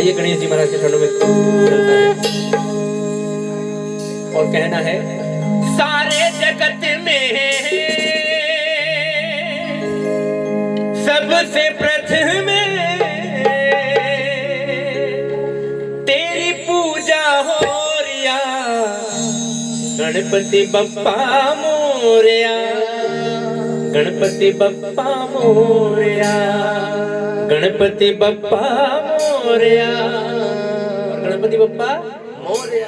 आइए गणेश जी महाराज के चरणों में चलता है और कहना है, सारे जगत में सबसे प्रथम तेरी पूजा हो रिया, गणपति बप्पा मोरया, गणपति बप्पा मोरया, गणपति बप्पा मोरया, गणपति बप्पा मोरया।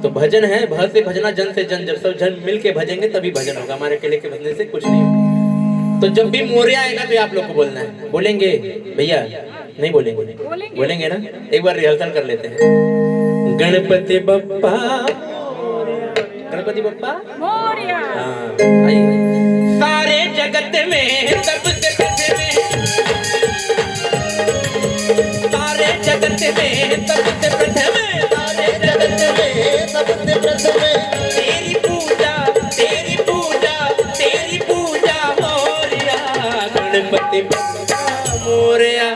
तो भजन है, भ से भजना, जन से जन, जब सब जन मिल के भजेंगे तभी भजन होगा, हमारे अकेले के भजने से कुछ नहीं होगा। तो जब भी मोरया आएगा तो आप लोग को बोलना है। बोलेंगे भैया? नहीं बोलेंगे? बोलेंगे ना? एक बार रिहर्सल कर लेते हैं। गणपति बप्पा मोरया, गणपति बप्पा मोरया। सारे जगत में सबसे प्रथम, सारे जगत में सबसे प्रथम, सारे जगत में सबसे प्रथम तेरी पूजा, तेरी पूजा, तेरी पूजा मोरया, गणपति बप्पा मोरया,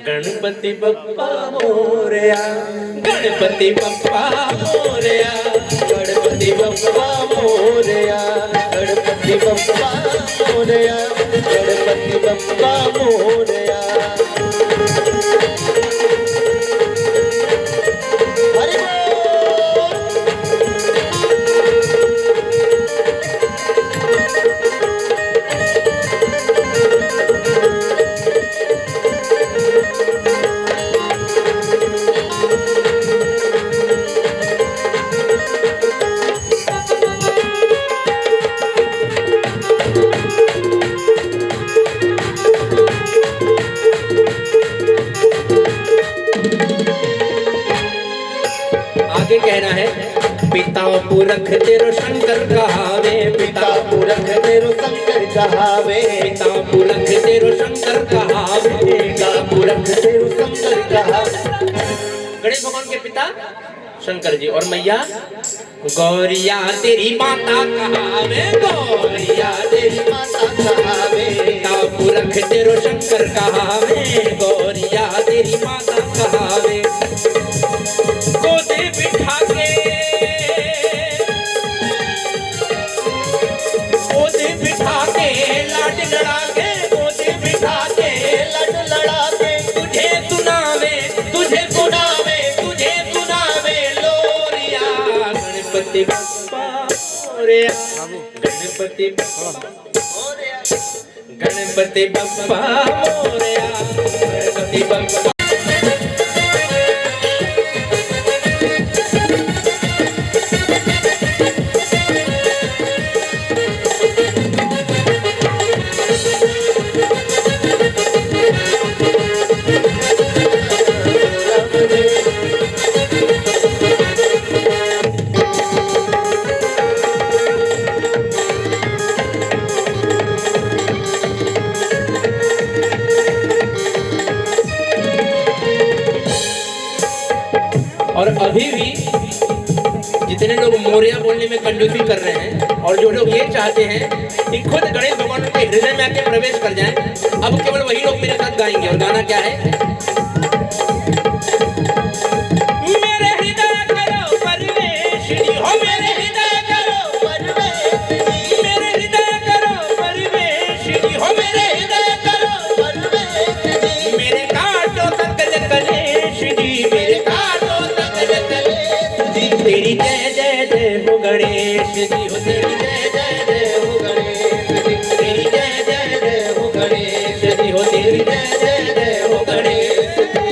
गणपति बप्पा मोरया, गणपति बप्पा मोरया, गणपति बप्पा मोरया, गणपति बप्पा मोरया, गणपति बप्पा मोरया। आगे कहना है, पिता पुरख तेरो शंकर कहावे, पिता पुरख तेरो शंकर कहावे, पिता पुरख तेरो शंकर कहावे, पिता पुरख तेरो शंकर कहावे। गणेश भगवान के पिता शंकर जी और मैया गौरिया तेरी माता कहावे, गौरिया तेरी माता कहावे, पिता पुरख तेरो शंकर कहावे, गौरिया तेरी माता कहावे। गोदे बिठा के, गोदे बिठा के लाड लड़ा के, गोदे बिठा के लाड लड़ा के, तुझे सुनावे, तुझे सुनावे, तुझे सुनावे लोरिया, गणपति बप्पा मोरया, गणपति बप्पा मोरया, गणपति बप्पा मोरया, गणपति बप्पा। और अभी भी जितने लोग मोरया बोलने में कंजूसी कर रहे हैं और जो लोग ये चाहते हैं कि खुद गणेश भगवान के हृदय में आके प्रवेश कर जाएं, अब केवल वही लोग मेरे साथ गाएंगे। और गाना क्या है? मेरे हृदय करो प्रवेश, हो मेरे हृदय करो प्रवेश, मेरे हृदय करो प्रवेश, हो मेरे हृदय करो प्रवेश, मेरे काटो सकल कलेश जी, मेरे काटो सकल कलेश जी, तेरी जय जय जय हो गणेश जी, हो तेरी जय जय जय हो गणेश जी, तेरी जय जय जय हो गणेश जी, हो तेरी जय जय जय हो गणेश जी।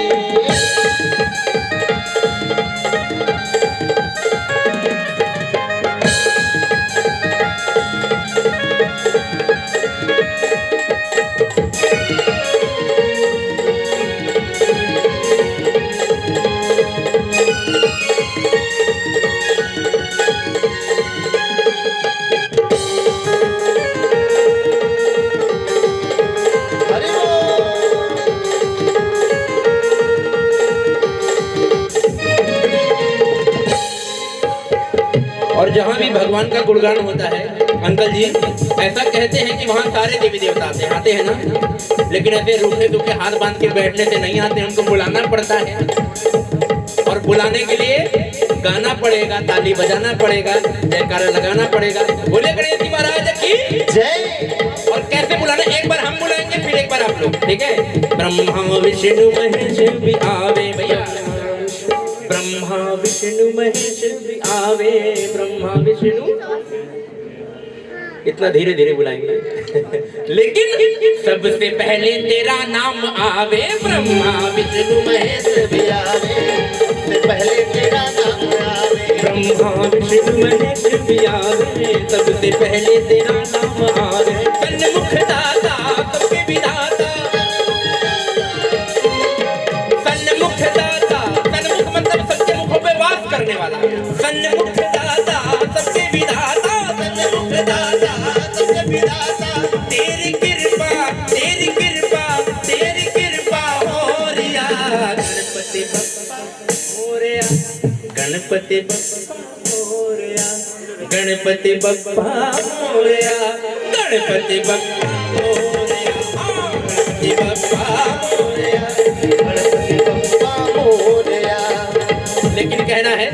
और जहाँ भी भगवान का गुणगान होता है अंकल जी, ऐसा कहते हैं कि वहाँ सारे देवी देवता आते हैं ना, लेकिन ऐसे रूखे दुखे हाथ बांध के बैठने से नहीं आते, उनको बुलाना पड़ता है। बुलाने के लिए गाना पड़ेगा, ताली बजाना पड़ेगा, जयकारा लगाना पड़ेगा। बोले गणेश जी महाराज की जय। और कैसे बुलाना, एक बार हम बुलाएंगे फिर एक बार आप लोग, ठीक है। ब्रह्मा विष्णु महेश भी आवे भैया, ब्रह्मा विष्णु महेश भी आवे, ब्रह्मा विष्णु, इतना धीरे धीरे बुलाएंगे लेकिन सबसे पहले तेरा नाम आवे, ब्रह्मा विष्णु महेश भी आवे, सबसे पहले तेरा नाम आवे, ब्रह्मा विष्णु महेश भी आवे, सबसे पहले तेरा नाम आवे। सन्मुख दाता सबके विधाता, सन्मुख दाता, सन्मुख मतलब सबके मुखों पे वास करने वाला, सन्मुख दाता सबके विधाता, सन्मुख दाता सबके विधाता। तेरी कृपा, तेरी कृपा, तेरी कृपा हो रिया, गणपति बप्पा मोरया, गणपति बप्पा मोरया, गणपति बप्पा मोरया, गणपति बप्पा मोरया, गणपति बप्पा मोरया, गणपति बप्पा मोरया। लेकिन कहना है